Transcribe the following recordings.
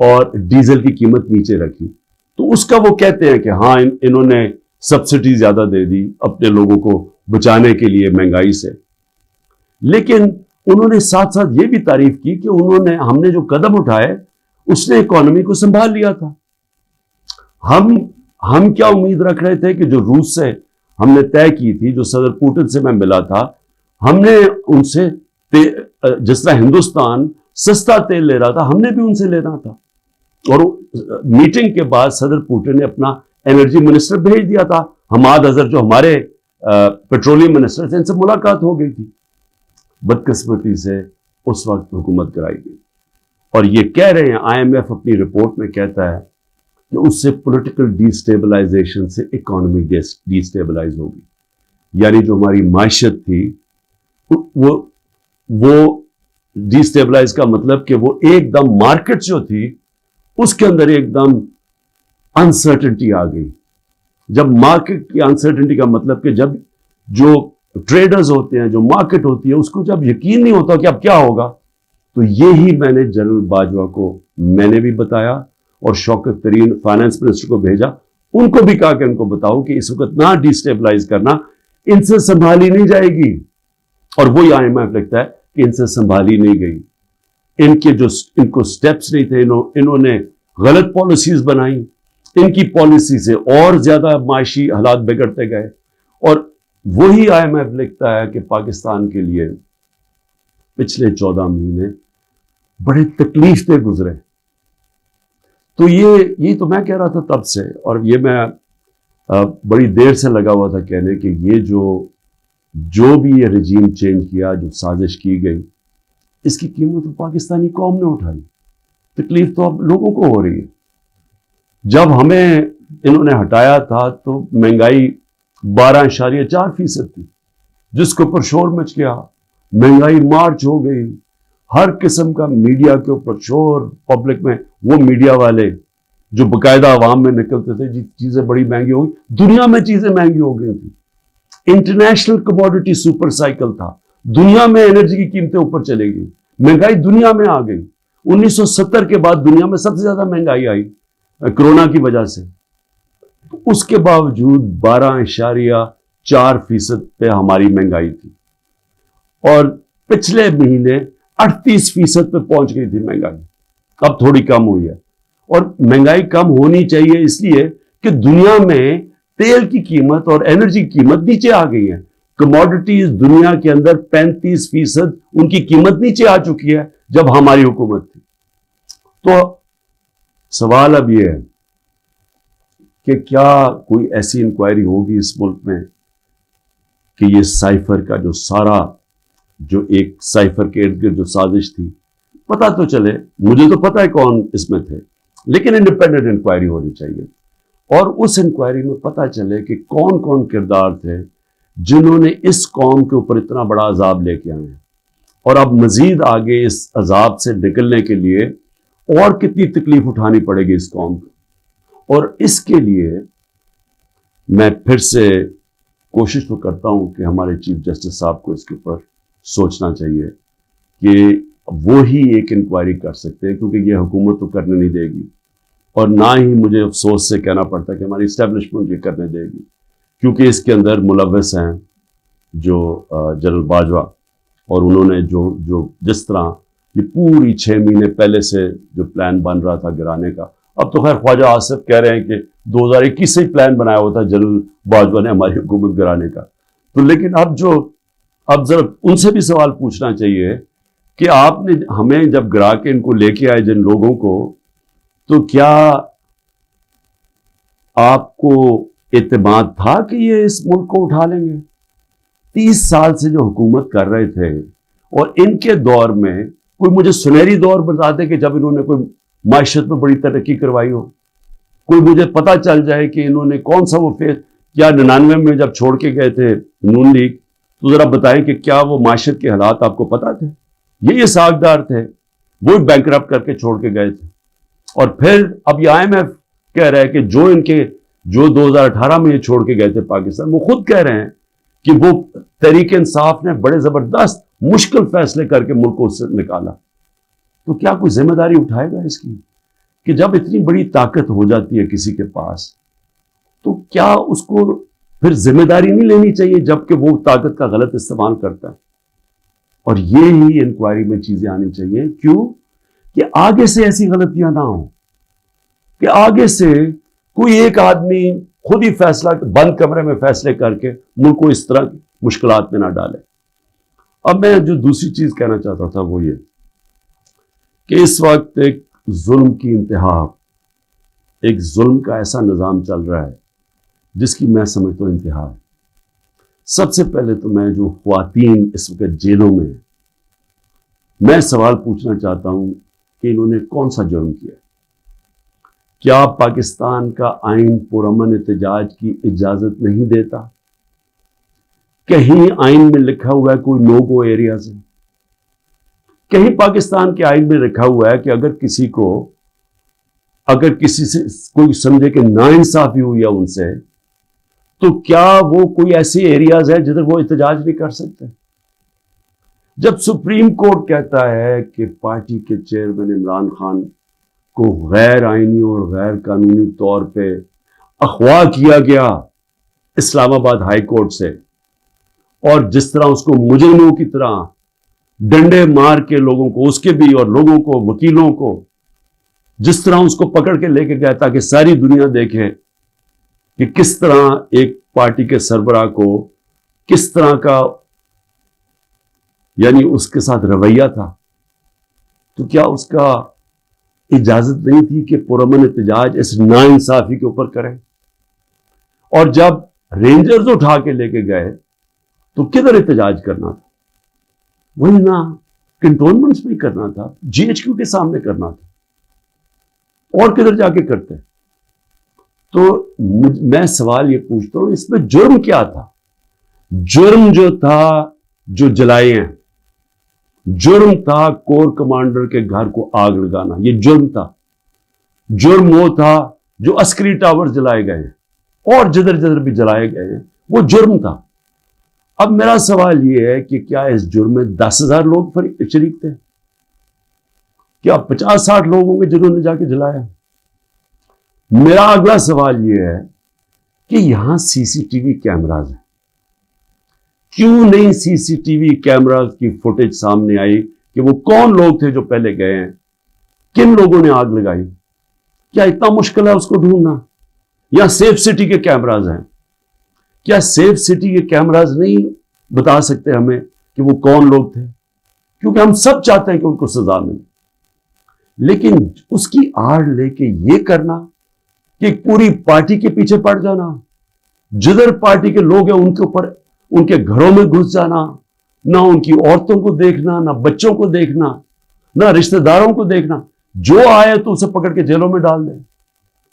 اور ڈیزل کی قیمت نیچے رکھی، تو اس کا وہ کہتے ہیں کہ ہاں انہوں نے سبسڈی زیادہ دے دی اپنے لوگوں کو بچانے کے لیے مہنگائی سے، لیکن انہوں نے ساتھ ساتھ یہ بھی تعریف کی کہ ہم نے جو قدم اٹھائے اس نے اکانومی کو سنبھال لیا تھا۔ ہم کیا امید رکھ رہے تھے کہ جو روس سے ہم نے طے کی تھی، جو صدر پوٹن سے میں ملا تھا، ہم نے ان سے جس طرح ہندوستان سستا تیل لے رہا تھا، ہم نے بھی ان سے لینا تھا۔ اور میٹنگ کے بعد صدر پوٹن نے اپنا انرجی منسٹر بھیج دیا تھا، حماد اظہر جو ہمارے پیٹرولیم منسٹر تھے، ان سے ملاقات ہو گئی تھی۔ بدقسمتی سے اس وقت حکومت کرائی گئی، اور یہ کہہ رہے ہیں آئی ایم ایف اپنی رپورٹ میں کہتا ہے کہ اس سے پولیٹیکل ڈی اسٹیبلائزیشن سے اکانومی ڈی اسٹیبلائز ہوگی، یعنی جو ہماری معیشت تھی وہ ڈی اسٹیبلائز کا مطلب کہ وہ ایک دم مارکیٹ جو تھی اس کے اندر ایک دم انسرٹنٹی آ گئی۔ جب مارکیٹ کی انسرٹنٹی کا مطلب کہ جب جو ٹریڈرز ہوتے ہیں، جو مارکیٹ ہوتی ہے، اس کو جب یقین نہیں ہوتا کہ اب کیا ہوگا، تو یہی میں نے جنرل باجوہ کو میں نے بھی بتایا اور شوکت ترین فائنانس منسٹر کو بھیجا، ان کو بھی کہا کہ ان کو بتاؤ کہ اس وقت نہ ڈی اسٹیبلائز کرنا، ان سے سنبھالی نہیں جائے گی۔ اور وہی آئی ایم ایف لگتا ہے کہ ان سے سنبھالی نہیں گئی، ان کو سٹیپس نہیں تھے، انہوں نے غلط پالیسیز بنائی، ان کی پالیسی سے اور زیادہ معاشی حالات بگڑتے گئے۔ اور وہی آئی ایم ایف لکھتا ہے کہ پاکستان کے لیے پچھلے 14 مہینے بڑے تکلیف دہ گزرے۔ تو یہ تو میں کہہ رہا تھا تب سے، اور یہ میں بڑی دیر سے لگا ہوا تھا کہنے کہ یہ جو بھی یہ رجیم چینج کیا، جو سازش کی گئی، اس کی قیمت پاکستانی قوم نے اٹھائی۔ تکلیف تو اب لوگوں کو ہو رہی ہے۔ جب ہمیں انہوں نے ہٹایا تھا تو مہنگائی 12.4% تھی، جس کے اوپر شور مچ گیا، مہنگائی مارچ ہو گئی، ہر قسم کا میڈیا کے اوپر شور، پبلک میں وہ میڈیا والے جو باقاعدہ عوام میں نکلتے تھے، جی چیزیں بڑی مہنگی ہو گئی، دنیا میں چیزیں مہنگی ہو گئی تھیں، انٹرنیشنل کموڈٹی سپر سائیکل تھا، دنیا میں انرجی کی قیمتیں اوپر چلے گئی، مہنگائی دنیا میں آ گئی۔ 1970 کے بعد دنیا میں سب سے زیادہ مہنگائی آئی کرونا کی وجہ سے، اس کے باوجود 12.4% پہ ہماری مہنگائی تھی، اور پچھلے مہینے 38% پہ پہنچ گئی تھی مہنگائی، اب تھوڑی کم ہوئی ہے۔ اور مہنگائی کم ہونی چاہیے اس لیے کہ دنیا میں تیل کی قیمت اور انرجی کی قیمت نیچے آ گئی ہے، کموڈٹیز دنیا کے اندر 35% ان کی قیمت نیچے آ چکی ہے جب ہماری حکومت تھی۔ تو سوال اب یہ ہے کہ کیا کوئی ایسی انکوائری ہوگی اس ملک میں کہ یہ سائفر کا جو ایک سائفر کے ارد گرد جو سازش تھی، پتہ تو چلے، مجھے تو پتہ ہے کون اس میں تھے، لیکن انڈیپینڈنٹ انکوائری ہونی چاہیے، اور اس انکوائری میں پتہ چلے کہ کون کون کردار تھے جنہوں نے اس قوم کے اوپر اتنا بڑا عذاب لے کے آئے ہیں، اور اب مزید آگے اس عذاب سے نکلنے کے لیے اور کتنی تکلیف اٹھانی پڑے گی اس قوم کو۔ اور اس کے لیے میں پھر سے کوشش تو کرتا ہوں کہ ہمارے چیف جسٹس صاحب کو اس کے اوپر سوچنا چاہیے کہ وہی ایک انکوائری کر سکتے ہیں، کیونکہ یہ حکومت تو کرنے نہیں دے گی، اور نہ ہی مجھے افسوس سے کہنا پڑتا کہ ہماری اسٹیبلشمنٹ یہ کرنے دے گی، کیونکہ اس کے اندر ملوث ہیں جو جنرل باجوہ، اور انہوں نے جو جس طرح یہ پوری 6 مہینے پہلے سے جو پلان بن رہا تھا گرانے کا، اب تو خیر خواجہ آصف کہہ رہے ہیں کہ 2021 سے ہی پلان بنایا ہوا تھا جنرل باجوہ نے ہماری حکومت گرانے کا، تو لیکن اب ذرا ان سے بھی سوال پوچھنا چاہیے کہ آپ نے ہمیں جب گرا کے ان کو لے کے آئے جن لوگوں کو، تو کیا آپ کو اعتماد تھا کہ یہ اس ملک کو اٹھا لیں گے؟ 30 سال سے جو حکومت کر رہے تھے، اور ان کے دور میں کوئی مجھے سنہری دور بتا دے کہ جب انہوں نے کوئی معیشت میں بڑی ترقی کروائی ہو، کوئی مجھے پتہ چل جائے کہ انہوں نے کون سا وہ کیا 99 میں جب چھوڑ کے گئے تھے نون لیگ، تو ذرا بتائیں کہ کیا وہ معیشت کے حالات آپ کو پتہ تھے؟ یہ ساکھدار تھے، وہ بینکرپٹ کر کے چھوڑ کے گئے تھے، اور پھر اب یہ آئی ایم ایف کہہ رہا ہے کہ جو 2018 میں یہ چھوڑ کے گئے تھے پاکستان، وہ خود کہہ رہے ہیں کہ وہ تحریک انصاف نے بڑے زبردست مشکل فیصلے کر کے ملک کو اس سے نکالا، تو کیا کوئی ذمہ داری اٹھائے گا اس کی کہ جب اتنی بڑی طاقت ہو جاتی ہے کسی کے پاس تو کیا اس کو پھر ذمہ داری نہیں لینی چاہیے جبکہ وہ طاقت کا غلط استعمال کرتا ہے؟ اور یہ ہی انکوائری میں چیزیں آنی چاہیے. کیوں؟ کہ آگے سے ایسی غلطیاں نہ ہوں کہ آگے سے کوئی ایک آدمی خود ہی فیصلہ بند کمرے میں فیصلے کر کے ملک کو اس طرح مشکلات میں نہ ڈالے. اب میں جو دوسری چیز کہنا چاہتا تھا وہ یہ کہ اس وقت ایک ظلم کی انتہا، ایک ظلم کا ایسا نظام چل رہا ہے جس کی میں سمجھتا ہوں انتہا ہے. سب سے پہلے تو میں جو خواتین اس وقت جیلوں میں ہیں، میں سوال پوچھنا چاہتا ہوں کہ انہوں نے کون سا جرم کیا؟ کیا پاکستان کا آئین پرامن احتجاج کی اجازت نہیں دیتا؟ کہیں آئین میں لکھا ہوا ہے کوئی نو گو ایریاز ہے؟ کہیں پاکستان کے آئین میں لکھا ہوا ہے کہ اگر کسی سے کوئی سمجھے کہ ناانصافی ہوئی ہے ان سے تو کیا وہ کوئی ایسی ایریاز ہے جدھر وہ احتجاج نہیں کر سکتے؟ جب سپریم کورٹ کہتا ہے کہ پارٹی کے چیئرمین عمران خان کو غیر آئینی اور غیر قانونی طور پہ اغوا کیا گیا اسلام آباد ہائی کورٹ سے، اور جس طرح اس کو مجرموں کی طرح ڈنڈے مار کے لوگوں کو، اس کے بھی اور لوگوں کو، وکیلوں کو، جس طرح اس کو پکڑ کے لے کے گیا تاکہ ساری دنیا دیکھے کہ کس طرح ایک پارٹی کے سربراہ کو کس طرح کا یعنی اس کے ساتھ رویہ تھا، تو کیا اس کا اجازت نہیں تھی کہ پرامن احتجاج اس ناانصافی کے اوپر کرے؟ اور جب رینجرز اٹھا کے لے کے گئے تو کدھر احتجاج کرنا تھا؟ وہی نا کنٹونمنٹس میں کرنا تھا، جی ایچ کیو کے سامنے کرنا تھا، اور کدھر جا کے کرتے؟ تو میں سوال یہ پوچھتا ہوں اس میں جرم کیا تھا؟ جرم جو تھا جو جلائے ہیں، جرم تھا کور کمانڈر کے گھر کو آگ لگانا، یہ جرم تھا. جرم وہ تھا جو عسکری ٹاور جلائے گئے ہیں اور جدھر جدھر بھی جلائے گئے ہیں وہ جرم تھا. اب میرا سوال یہ ہے کہ کیا اس جرم میں 10,000 لوگ شریک تھے؟ کیا 50-60 لوگ ہوں گے جنہوں نے جا کے جلایا؟ میرا اگلا سوال یہ ہے کہ یہاں سی سی ٹی وی کیمراز ہیں، کیوں نہیں سی سی ٹی وی کیمراز کی فوٹیج سامنے آئی کہ وہ کون لوگ تھے جو پہلے گئے ہیں، کن لوگوں نے آگ لگائی؟ کیا اتنا مشکل ہے اس کو ڈھونڈنا؟ یا سیف سٹی کے کیمراز ہیں، کیا سیف سٹی کے کیمراز نہیں بتا سکتے ہمیں کہ وہ کون لوگ تھے؟ کیونکہ ہم سب چاہتے ہیں کہ ان کو سزا ملے، لیکن اس کی آڑ لے کے یہ کرنا کہ پوری پارٹی کے پیچھے پڑ جانا، جدھر پارٹی کے لوگ ہیں ان کے اوپر، ان کے گھروں میں گھس جانا، نہ ان کی عورتوں کو دیکھنا، نہ بچوں کو دیکھنا، نہ رشتہ داروں کو دیکھنا، جو آئے تو اسے پکڑ کے جیلوں میں ڈال دیں.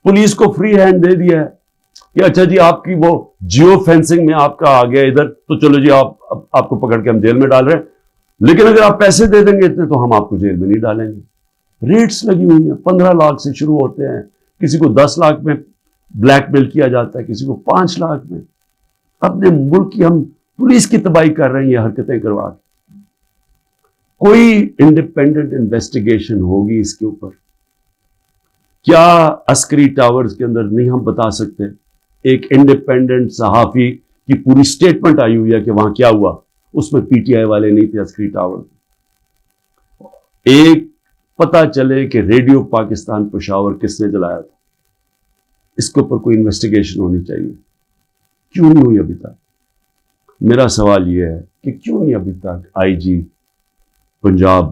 پولیس کو فری ہینڈ دے دیا ہے کہ اچھا جی آپ کی وہ جیو فینسنگ میں آپ کا آ گیا ادھر تو چلو جی آپ کو پکڑ کے ہم جیل میں ڈال رہے ہیں، لیکن اگر آپ پیسے دے دیں گے اتنے تو ہم آپ کو جیل میں نہیں ڈالیں گے. ریٹس لگی ہوئی ہیں، 15 لاکھ سے شروع ہوتے ہیں، کسی کو 10 لاکھ میں بلیک میل کیا جاتا ہے، کسی کو 5 لاکھ میں. اپنے ملک کی ہم پولیس کی تباہی کر رہے ہیں یہ حرکتیں کروا کے. کوئی انڈیپینڈنٹ انویسٹیگیشن ہوگی اس کے اوپر؟ کیا عسکری ٹاورز کے اندر نہیں ہم بتا سکتے؟ ایک انڈیپینڈنٹ صحافی کی پوری سٹیٹمنٹ آئی ہوئی ہے کہ وہاں کیا ہوا، اس میں پی ٹی آئی والے نہیں تھے عسکری ٹاور. ایک پتا چلے کہ ریڈیو پاکستان پشاور کس نے جلایا تھا، اس کے اوپر کوئی انویسٹیگیشن ہونی چاہیے. کیوں نہیں ہوئی ابھی تک؟ میرا سوال یہ ہے کہ کیوں نہیں ابھی تک آئی جی پنجاب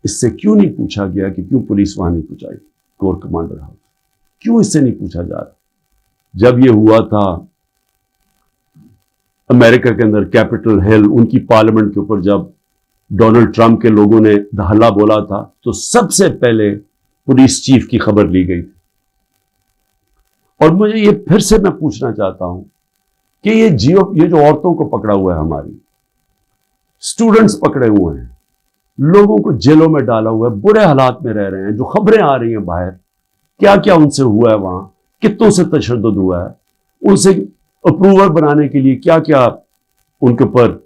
اس سے کیوں نہیں پوچھا گیا کہ کیوں پولیس وہاں نہیں پہنچائی کور کمانڈر ہاؤس؟ کیوں اس سے نہیں پوچھا جا رہا؟ جب یہ ہوا تھا امریکہ کے اندر کیپٹل ہل، ان کی پارلیمنٹ کے اوپر جب ڈونلڈ ٹرمپ کے لوگوں نے ہلا بولا تھا تو سب سے پہلے پولیس چیف کی خبر لی گئی. اور مجھے یہ پھر سے میں پوچھنا چاہتا ہوں کہ یہ جو عورتوں کو پکڑا ہوا ہے، ہماری اسٹوڈنٹس پکڑے ہوئے ہیں، لوگوں کو جیلوں میں ڈالا ہوا ہے، برے حالات میں رہ رہے ہیں، جو خبریں آ رہی ہیں باہر، کیا کیا ان سے ہوا ہے، وہاں کتوں سے تشدد ہوا ہے، ان سے اپروور بنانے کے لیے کیا کیا ان کے اوپر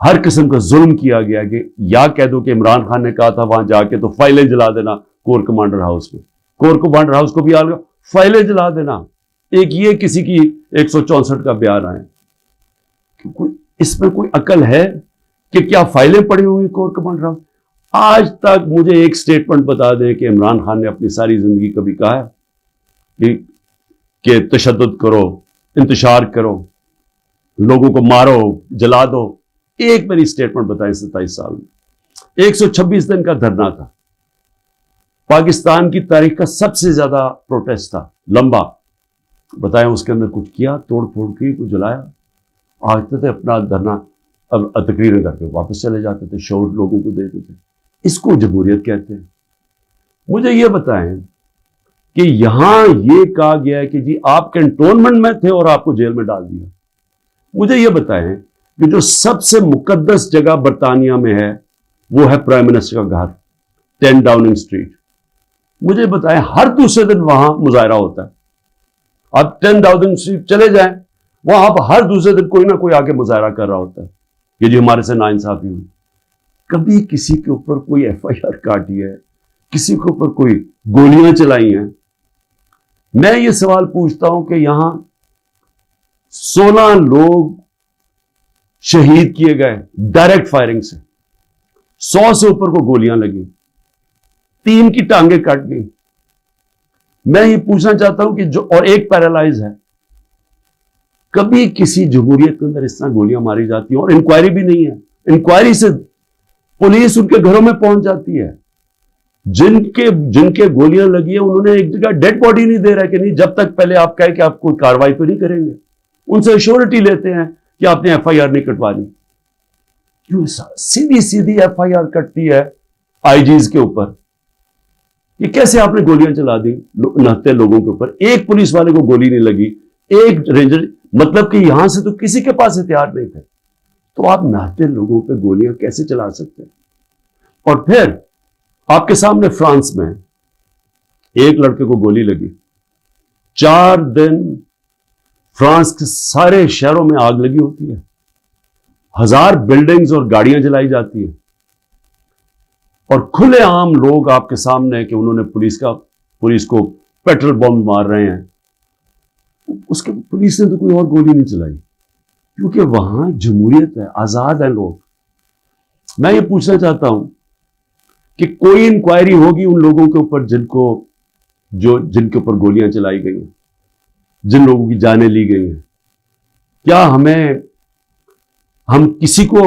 ہر قسم کا ظلم کیا گیا. کہ یا کہہ دو کہ عمران خان نے کہا تھا وہاں جا کے تو فائلیں جلا دینا کور کمانڈر ہاؤس میں، کور کو بانٹ رہا اس کو بھی آ لگا فائلیں جلا دینا. ایک یہ کسی کی 164 کا بیان آئے, اس میں کوئی عقل ہے کہ کیا فائلیں پڑی ہوئی کور کو بانٹ رہا. آج تک مجھے ایک سٹیٹمنٹ بتا دیں کہ عمران خان نے اپنی ساری زندگی کبھی کہا ہے کہ تشدد کرو, انتشار کرو, لوگوں کو مارو, جلا دو. ایک میری سٹیٹمنٹ بتائیں 27 سال میں. 126 دن کا دھرنا تھا, پاکستان کی تاریخ کا سب سے زیادہ پروٹیسٹ تھا, لمبا. بتائیں اس کے اندر کچھ کیا, توڑ پھوڑ کی, کچھ جلایا. آتے تھے اپنا دھرنا, اب تقریریں کر کے واپس چلے جاتے تھے, شعور لوگوں کو دیتے تھے. اس کو جمہوریت کہتے ہیں. مجھے یہ بتائیں کہ یہاں یہ کہا گیا ہے کہ جی آپ کنٹونمنٹ میں تھے اور آپ کو جیل میں ڈال دیا. مجھے یہ بتائیں کہ جو سب سے مقدس جگہ برطانیہ میں ہے وہ ہے پرائم منسٹر کا گھر, 10 ڈاؤننگ اسٹریٹ. مجھے بتائیں ہر دوسرے دن وہاں مظاہرہ ہوتا ہے. آپ 10 ڈاؤننگ اسٹریٹ چلے جائیں, وہاں آپ ہر دوسرے دن کوئی نہ کوئی آگے مظاہرہ کر رہا ہوتا ہے کہ جی ہمارے سے ناانصافی ہوئی. کبھی کسی کے اوپر کوئی FIR کاٹی ہے, کسی کے اوپر کوئی گولیاں چلائی ہیں؟ میں یہ سوال پوچھتا ہوں کہ یہاں 16 لوگ شہید کیے گئے ڈائریکٹ فائرنگ سے, 100 سے اوپر کو گولیاں لگی, 3 کی ٹانگیں کٹ گئی. میں یہ پوچھنا چاہتا ہوں کہ جو اور ایک پیرالائز ہے, کبھی کسی جمہوریت کے اندر اس طرح گولیاں ماری جاتی ہیں اور انکوائری بھی نہیں ہے. انکوائری سے پولیس ان کے گھروں میں پہنچ جاتی ہے. جن کے گولیاں لگی ہیں انہوں نے ایک جگہ ڈیڈ باڈی نہیں دے رہا کہ نہیں جب تک پہلے آپ کہیں کہ آپ کوئی کاروائی تو نہیں کریں گے. ان سے ایشورٹی لیتے ہیں کہ آپ نے FIR نہیں کٹوانی. کیوں سیدھی FIR کٹتی ہے IGs کے اوپر؟ یہ کیسے آپ نے گولیاں چلا دی 69 لوگوں کے اوپر, ایک پولیس والے کو گولی نہیں لگی, ایک رینجر, مطلب کہ یہاں سے تو کسی کے پاس ہتھیار نہیں تھے, تو آپ 69 لوگوں پہ گولیاں کیسے چلا سکتے ہیں؟ اور پھر آپ کے سامنے فرانس میں ایک لڑکے کو گولی لگی, 4 دن فرانس کے سارے شہروں میں آگ لگی ہوتی ہے, 1000 بلڈنگز اور گاڑیاں جلائی جاتی ہیں, اور کھلے عام لوگ آپ کے سامنے کہ انہوں نے پولیس کو پیٹرول بم مار رہے ہیں. اس کے پولیس نے تو کوئی اور گولی نہیں چلائی کیونکہ وہاں جمہوریت ہے, آزاد ہیں لوگ. میں یہ پوچھنا چاہتا ہوں کہ کوئی انکوائری ہوگی ان لوگوں کے اوپر جن کے اوپر گولیاں چلائی گئی ہیں, جن لوگوں کی جانیں لی گئی ہیں؟ کیا ہم کسی کو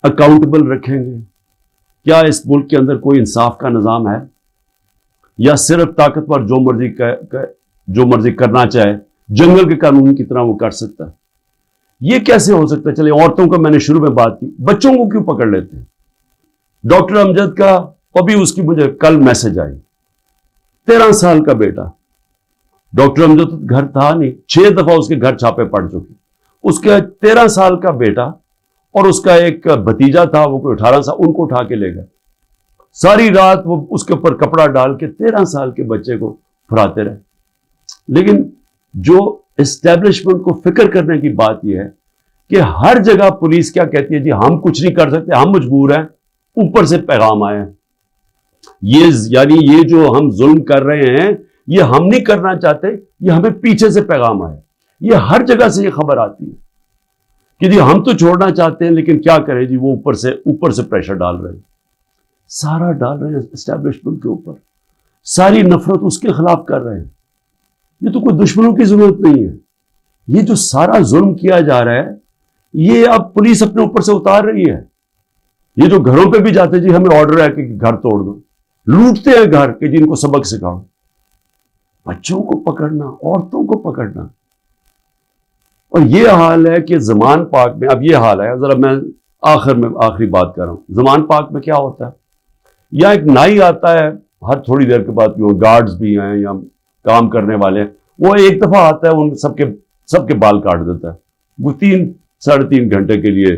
اکاؤنٹیبل رکھیں گے؟ کیا اس ملک کے اندر کوئی انصاف کا نظام ہے, یا صرف طاقتور جو مرضی کرنا چاہے جنگل کے قانون کی طرح وہ کر سکتا ہے؟ یہ کیسے ہو سکتا ہے؟ چلے عورتوں کا میں نے شروع میں بات کی, بچوں کو کیوں پکڑ لیتے ہیں؟ ڈاکٹر امجد کا ابھی اس کی مجھے کل میسج آئی, 13 سال کا بیٹا. ڈاکٹر امجد گھر تھا نہیں, 6 دفعہ اس کے گھر چھاپے پڑ چکے. اس کے 13 سال کا بیٹا اور اس کا ایک بھتیجا تھا, وہ کوئی 18 سال, ان کو اٹھا کے لے گئے. ساری رات وہ اس کے اوپر کپڑا ڈال کے 13 سال کے بچے کو پھراتے رہے. لیکن جو اسٹیبلشمنٹ کو فکر کرنے کی بات یہ ہے کہ ہر جگہ پولیس کیا کہتی ہے, جی ہم کچھ نہیں کر سکتے, ہم مجبور ہیں, اوپر سے پیغام آئے ہیں. یعنی یہ جو ہم ظلم کر رہے ہیں یہ ہم نہیں کرنا چاہتے, یہ ہمیں پیچھے سے پیغام آئے. یہ ہر جگہ سے یہ خبر آتی ہے کہ جی ہم تو چھوڑنا چاہتے ہیں لیکن کیا کریں جی, وہ اوپر سے پریشر ڈال رہے ہیں, سارا ڈال رہے ہیں اسٹیبلشمنٹ کے اوپر, ساری نفرت اس کے خلاف کر رہے ہیں. یہ تو کوئی دشمنوں کی ضرورت نہیں ہے. یہ جو سارا ظلم کیا جا رہا ہے یہ اب پولیس اپنے اوپر سے اتار رہی ہے. یہ جو گھروں پہ بھی جاتے جی ہمیں آرڈر ہے کہ گھر توڑ دو, لوٹتے ہیں گھر کہ جی ان کو سبق سکھاؤ. بچوں کو پکڑنا, عورتوں کو پکڑنا. اور یہ حال ہے کہ زمان پاک میں اب یہ حال ہے. ذرا میں آخری بات کر رہا ہوں. زمان پاک میں کیا ہوتا ہے, یا ایک نائی آتا ہے ہر تھوڑی دیر کے بعد, گارڈز بھی ہیں یا کام کرنے والے ہیں, وہ ایک دفعہ آتا ہے ان سب کے بال کاٹ دیتا ہے. وہ 3-3.5 گھنٹے کے لیے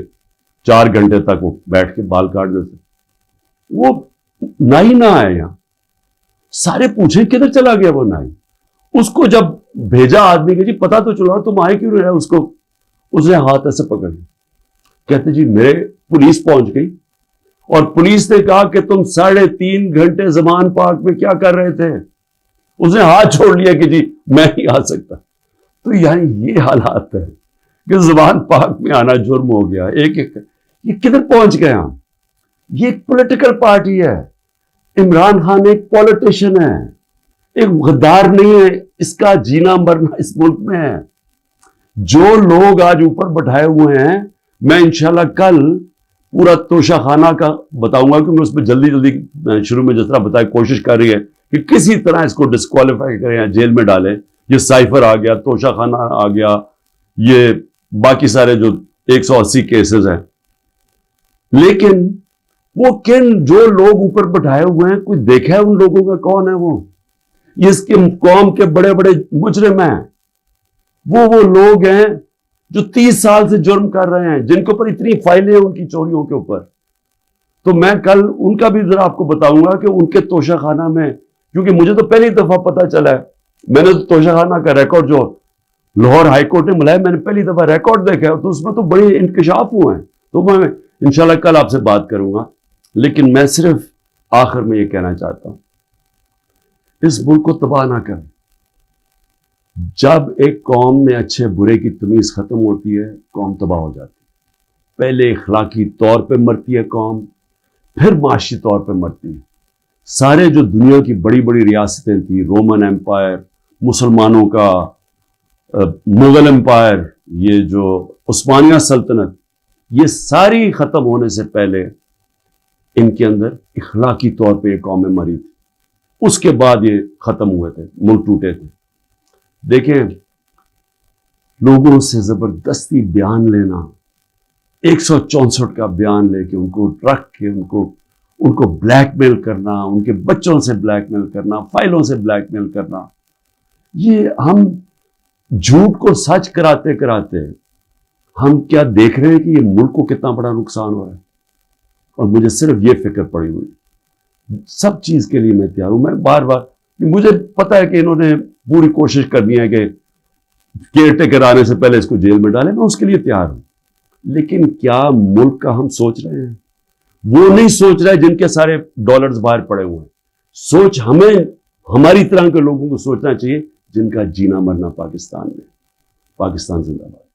4 گھنٹے تک وہ بیٹھ کے بال کاٹ دیتے. وہ نائی نہ آئے یہاں, سارے پوچھیں کدھر چلا گیا وہ نائی. اس کو جب بھیجا آدمی کہ جی پتا تو چلا تم آئے کیوں رہے, اس نے ہاتھ ایسے پکڑ لیا. کہتے جی میرے پولیس پہنچ گئی اور پولیس نے کہا کہ تم 3.5 گھنٹے زمان پاک میں کیا کر رہے تھے, اس نے ہاتھ چھوڑ لیا کہ جی میں نہیں آ سکتا. تو یعنی یہ حالات ہے کہ زبان پاک میں آنا جرم ہو گیا. یہ کدھر پہنچ گئے ہم؟ یہ ایک پولیٹیکل پارٹی ہے. عمران خان ایک پولیٹیشین ہے, ایک غدار نہیں ہے. اس کا جینا مرنا اس ملک میں ہے. جو لوگ آج اوپر بٹھائے ہوئے ہیں, میں انشاءاللہ کل پورا توشہ خانہ کا بتاؤں گا, کیونکہ اس پہ جلدی شروع میں جس طرح بتایا کوشش کر رہی ہے کہ کسی طرح اس کو ڈسکوالیفائی کریں یا جیل میں ڈالیں. یہ سائفر آ گیا, توشہ خانہ آ گیا, یہ باقی سارے جو 180 کیسز ہیں. لیکن وہ جو لوگ اوپر بٹھائے ہوئے ہیں, کوئی دیکھا ہے ان لوگوں کا کون ہے وہ؟ یہ اس کے قوم کے بڑے بڑے مجرم ہیں. وہ لوگ ہیں جو 30 سال سے جرم کر رہے ہیں, جن کے اوپر اتنی فائلیں ہیں ان کی چوریوں کے اوپر. تو میں کل ان کا بھی ذرا آپ کو بتاؤں گا کہ ان کے توشہ خانہ میں, کیونکہ مجھے تو پہلی دفعہ پتہ چلا ہے, میں نے تو توشہ خانہ کا ریکارڈ جو لاہور ہائی کورٹ نے ملایا, میں نے پہلی دفعہ ریکارڈ دیکھا ہے, تو اس میں تو بڑے انکشاف ہوئے ہیں. تو میں انشاءاللہ کل آپ سے بات کروں گا. لیکن میں صرف آخر میں یہ کہنا چاہتا ہوں, اس ملک کو تباہ نہ کریں. جب ایک قوم میں اچھے برے کی تمیز ختم ہوتی ہے, قوم تباہ ہو جاتی ہے. پہلے اخلاقی طور پہ مرتی ہے قوم, پھر معاشی طور پہ مرتی ہے. سارے جو دنیا کی بڑی بڑی ریاستیں تھیں, رومن ایمپائر, مسلمانوں کا مغل ایمپائر, یہ جو عثمانیہ سلطنت, یہ ساری ختم ہونے سے پہلے ان کے اندر اخلاقی طور پہ یہ قومیں مری تھی. اس کے بعد یہ ختم ہوئے تھے, ملک ٹوٹے تھے. دیکھیں, لوگوں سے زبردستی بیان لینا, 164 کا بیان لے کے ان کو رکھ کے ان کو بلیک میل کرنا, ان کے بچوں سے بلیک میل کرنا, فائلوں سے بلیک میل کرنا, یہ ہم جھوٹ کو سچ کراتے کراتے ہم کیا دیکھ رہے ہیں کہ یہ ملک کو کتنا بڑا نقصان ہو رہا ہے. اور مجھے صرف یہ فکر پڑی ہوئی, سب چیز کے لیے میں تیار ہوں. میں بار بار, مجھے پتا ہے کہ انہوں نے پوری کوشش کرنی ہے کہ کیئر ٹیکر آنے سے پہلے اس کو جیل میں ڈالیں, میں اس کے لیے تیار ہوں. لیکن کیا ملک کا ہم سوچ رہے ہیں؟ وہ نہیں سوچ رہے جن کے سارے ڈالرز باہر پڑے ہوئے ہیں. سوچ ہمیں, ہماری طرح کے لوگوں کو سوچنا چاہیے جن کا جینا مرنا پاکستان میں. پاکستان زندہ باد.